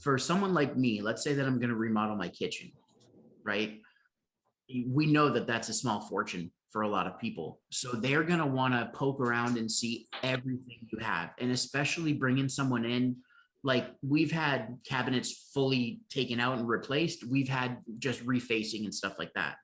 for someone like me, let's say that I'm going to remodel my kitchen, right? We know that that's a small fortune for a lot of people. So they're going to want to poke around and see everything you have. And especially bringing someone in, like we've had cabinets fully taken out and replaced. We've had just refacing and stuff like that,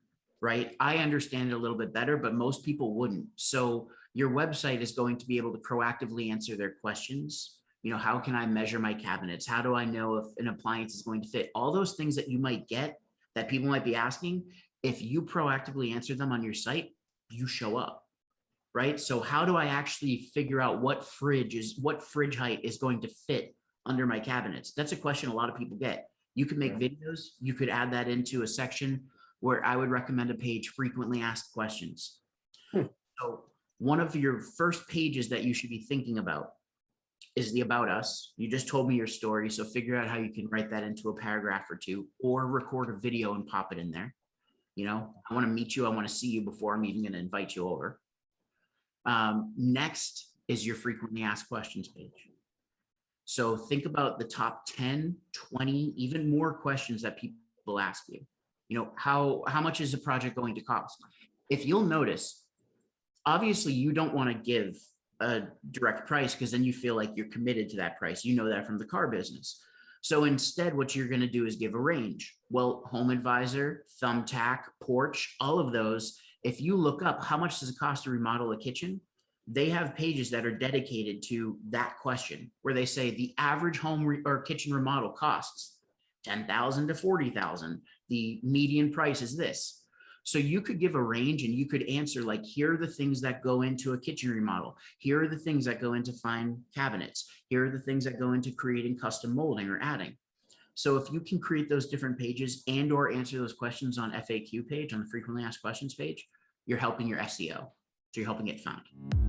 right? I understand it a little bit better, but most people wouldn't. So your website is going to be able to proactively answer their questions. You know, how can I measure my cabinets? How do I know if an appliance is going to fit? All those things that you might get that people might be asking, if you proactively answer them on your site, you show up, right? So how do I actually figure out what fridge height is going to fit under my cabinets? That's a question a lot of people get. You could make videos, you could add that into a section where I would recommend a page, frequently asked questions. So one of your first pages that you should be thinking about is the about us. You just told me your story, so figure out how you can write that into a paragraph or two, or record a video and pop it in there. You know, I want to meet you. I want to see you before I'm even going to invite you over. Next is your frequently asked questions page. So think about the top 10, 20, even more questions that people ask you. You know, how much is a project going to cost? If you'll notice, obviously you don't want to give a direct price because then you feel like you're committed to that price. You know that from the car business. So instead, what you're going to do is give a range. Well, Home Advisor, Thumbtack, Porch, all of those, if you look up how much does it cost to remodel a kitchen, they have pages that are dedicated to that question where they say the average home or kitchen remodel costs 10,000 to 40,000. The median price is this. So you could give a range and you could answer like, here are the things that go into a kitchen remodel. Here are the things that go into fine cabinets. Here are the things that go into creating custom molding or adding. So if you can create those different pages and or answer those questions on FAQ page, on the frequently asked questions page, you're helping your SEO. So you're helping it found.